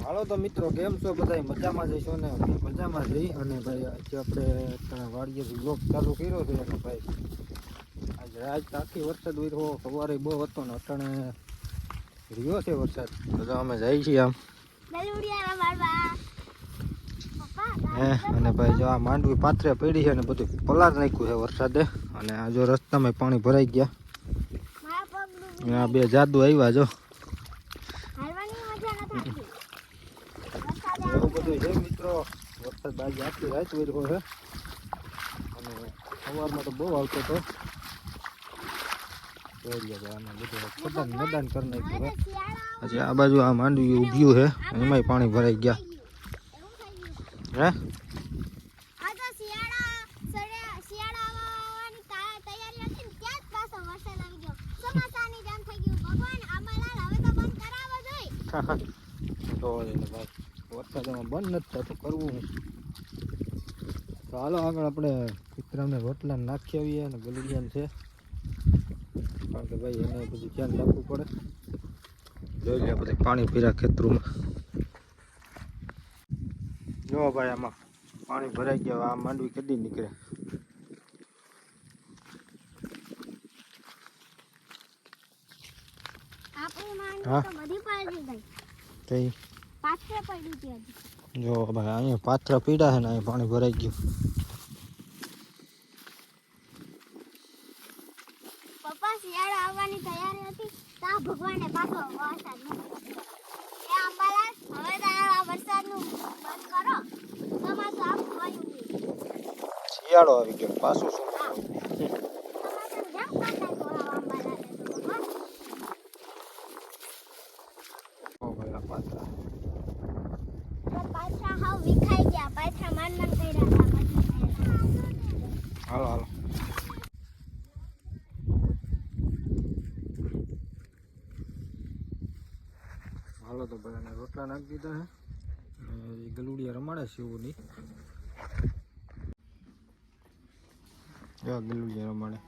હાલો તો મિત્રો કેમ છો બધા મજામાં જઈશો ને મજામાં જઈ અને ભાઈ આજે આપણે વાડીએથી બ્લોગ ચાલુ કર્યો છે અને ભાઈ આજે આજ આખી વરસાદ હોય સવારે બહુ હતો ને અટાણે રહ્યો છે વરસાદ તો અમે જઈએ છીએ આમ અને ભાઈ જો આ માંડવી પાથરે પડી છે ને બધું પલાર નાખ્યું છે વરસાદે અને આ જો રસ્તામાં પાણી ભરાઈ ગયા આ બે જાદુ આવ્યા જો એવું બધું છે મિત્રો વરસાદ આજે આખી રાત વર્યો છે અને સવારમાં તો બહુ આવતો હતો મેદાન કરી નાખ્યું છે પછી આ બાજુ આ માંડવી ઉભ્યું છે એમાંય પાણી ભરાઈ ગયા હે વરસાદમાં બંધ નથી થતું કરવું તો હાલો આગળ આપણે કૂતરાને રોટલા નાખી આવીએ અને ગલુડિયાને છે કારણ કે ભાઈ એને બધું ધ્યાન રાખવું પડે જોઈ લે બધું પાણી પીરા ખેતરોમાં જો ભાઈ આમાં પાણી ભરાઈ ગયા આ માંડવી કદી નીકળે હા જો ભાઈ અહીંયા પાથરા પીડા છે ને અહીંયા પાણી ભરાઈ ગયું પપ્પા શિયાળો આવવાની તૈયારી હતી તા ભગવાને પાછો વરસાદ એ અંબાલાલ હવે તો આ વરસાદનું બંધ કરો તમારું આખું વાયું શિયાળો આવી ગયો પાછું શું હાલો હાલો હાલો તો ભાઈ રોટલા નાખી દીધા હે એ ગલુડિયા રમાડે છે એવું નહીં ગલુડિયા રમાડે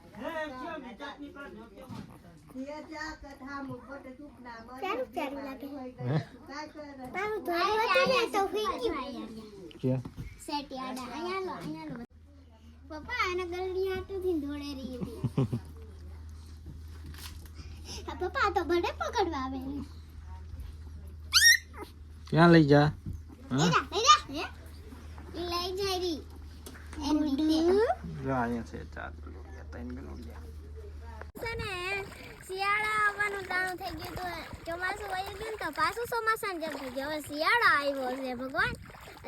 પપ્પા આના ગલડી હાથથી દોડે રહી હતી પપ્પા તો બડે પકડવા આવે ક્યાં લઈ જા લઈ જાય રી અહીંયા છે ચાર ગલુડિયા ત્રણ ગલુડિયા ને શિયાળા આવવાનું ટાણું થઈ ગયું તો ચોમાસું વયું ગયું તો પાછું ચોમાસાને જેમ થઈ ગયું હવે શિયાળો આવ્યો છે ભગવાન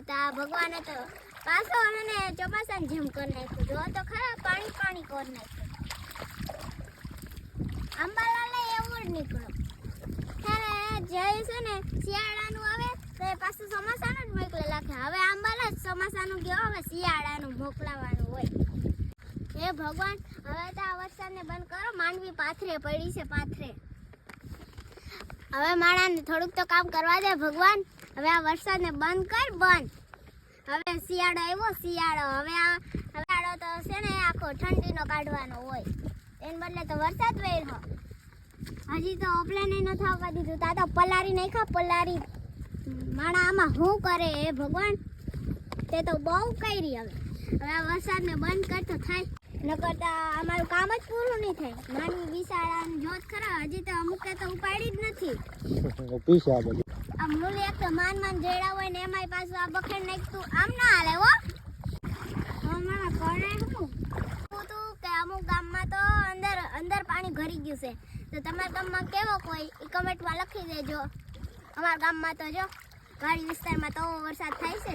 તો ભગવાને તો પાછો અને ચોમાસાને જેમ કરી નાખ્યું જો તો ખરા પાણી પાણી કરી નાખ્યું અંબાલાલે એવું જ નીકળો ત્યારે જય છે ને શિયાળાનું આવે તો એ પાછું ચોમાસાનું જ મોકલે લાગે હવે અંબાલા જ ચોમાસાનું ગયો હવે શિયાળાનું મોકલાવાનું હોય હે ભગવાન હવે તો આ વરસાદને બંધ કરો માંડવી પાથરે પડી છે પાથરે હવે માણાને થોડુંક તો કામ કરવા દે ભગવાન હવે આ વરસાદને બંધ કર બંધ હવે શિયાળો આવ્યો શિયાળો હવે શિયાળો તો છે ને આખો ઠંડીનો કાઢવાનો હોય એને બદલે તો વરસાદ વેરો હજી તો ઓપલાને નથી આવવા દીધું તા તો પલારી નાખ્યા પલારી માણા આમાં શું કરે એ ભગવાન તે તો બહુ કરી હવે આ વરસાદને બંધ કરતો થાય નકર તો અમારું કામ જ પૂરું નહીં થાય નાની વિશાળાની જોત ખરા હજી તો અમુકે તો ઉપાડી જ નથી આ મૂલી એક તો માન જેડા હોય ને એમાંય પાછું આ બખેડ નાખતું આમ ના હાલે હો હમણાં કરે શું તું કે અમુક ગામમાં તો અંદર પાણી ભરી ગયું છે તો તમારા ગામમાં કેવો કોઈ એ કમેન્ટમાં લખી દેજો અમારા ગામમાં તો જો વાડી વિસ્તારમાં તો વરસાદ થાય છે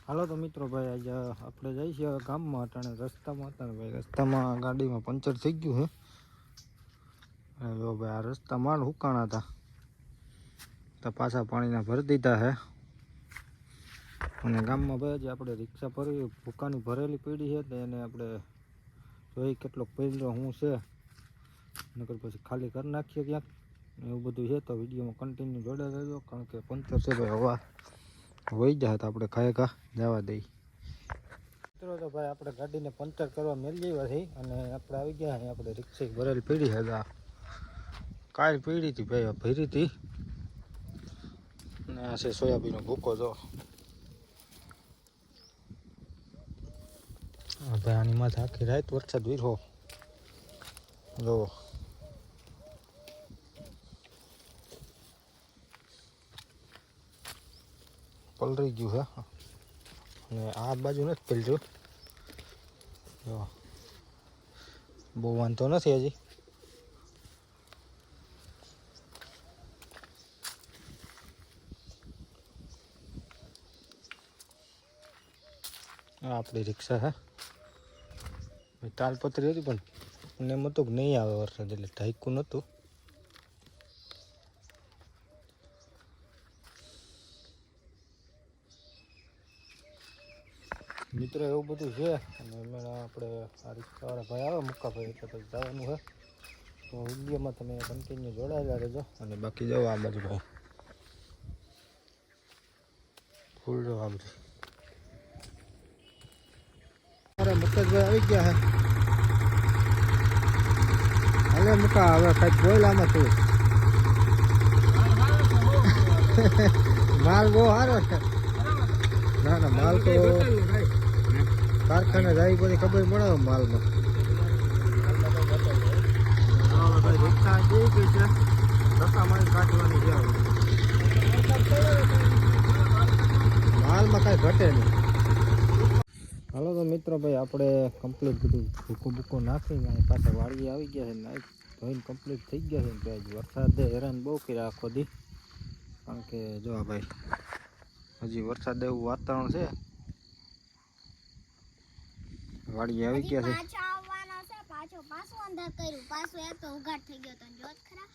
હાલો તો મિત્રો ભાઈ આજે આપણે જઈએ છીએ ગામમાં અટાણે રસ્તામાં હતા ને ભાઈ રસ્તામાં ગાડીમાં પંચર થઈ ગયું છે જો ભાઈ આ રસ્તા માંડ હુકાણા હતા તો પાછા પાણીના ભરી દીધા છે અને ગામમાં ભાઈ આજે આપણે રિક્ષા ભરી ભૂકાની ભરેલી પડી છે તો એને આપણે જોઈ કેટલો પહેલો શું છે નકર પછી ખાલી કરી નાખીએ ક્યાંક એવું બધું છે તો વિડીયોમાં કન્ટિન્યુ જોડે રહેજો કારણ કે પંચર છે ભાઈ હવા હોઈ જાય તો આપણે ખાય જવા દઈ મિત્રો તો ભાઈ આપણે ગાડીને પંચર કરવા મેળવી આવ્યા છીએ અને આપણે આવી ગયા અહીં આપણે રિક્ષા ભરેલી પડી હતા કાલ પડી હતી ભાઈ ભરી હતી અને આ છે સોયાબીનનો ભૂકો જો. ભાઈ આની માથે આખી રાત વરસાદ વીરો જો. પલરી ગયું હે અને આ બાજુ નથી પલર્યું જો. બહુ વાંધો નથી હજી. આ આપણી રિક્ષા હે. તાલપત્રી હતી પણ એમ હતું કે નહીં આવે વરસાદ એટલે ઢાંક્યું નહોતું. મિત્રો એવું બધું છે અને એમાં આપણે આ રિક્ષાવાળા ભાઈ આવે મુક્કાભાઈ એટલે પછી જવાનું છે. તો વિડીયોમાં તમે કન્ટિન્યુ જોડાયેલા રહેજો. અને બાકી જાઓ આ બાજુ ભાઈ ફૂલ જો આ બધું. અરે મુકેશભાઈ આવી ગયા હે. હાલે મુકા હવે કંઈક બોલ આમાં તું. માલ બહુ સારો છે. ના ના માલ તો કારખાને જાય પછી ખબર પડે માલમાં. રિક્ષા જઈ ગઈ છે ધક્કા મારી કાઢવાની છે. માલમાં કાંઈ ઘટે નહીં. હાલો તો મિત્રો ભાઈ આપણે કમ્પ્લીટ બધું ભૂકો ભૂકો નાખીને અને પાછા વાડીએ આવી ગયા છે. નાઈટ ધોઈને કમ્પ્લીટ થઈ ગયા છે. તો હજી વરસાદે હેરાન બહુ કર્યા આખો દી. કારણ કે જો આ ભાઈ હજી વરસાદ એવું વાતાવરણ છે. વાડીએ આવી ગયા છે. પાછો આવવાનો છે. પાછું અંધાર કર્યું. પાછું એક તો ઉઘાડ થઈ ગયો તો જોત ખરા.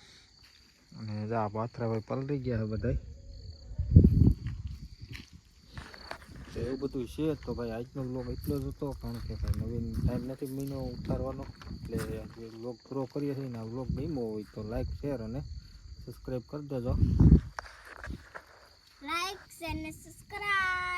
અને જા પાથરા ભાઈ પલરી ગયા છે બધાય. એવું બધું છે. તો ભાઈ આજનો વ્લોગ એટલો જ હતો. કારણ કે ભાઈ નવીન ટાઈમ નથી મહિનો ઉતારવાનો એટલે આજે વ્લોગ પૂરો કરીએ છીએ. ને આ વ્લોગ ગમ્યો હોય તો લાઈક શેર અને સબસ્ક્રાઈબ કરી દેજો. લાઈક શેર ને સબસ્ક્રાઇબ.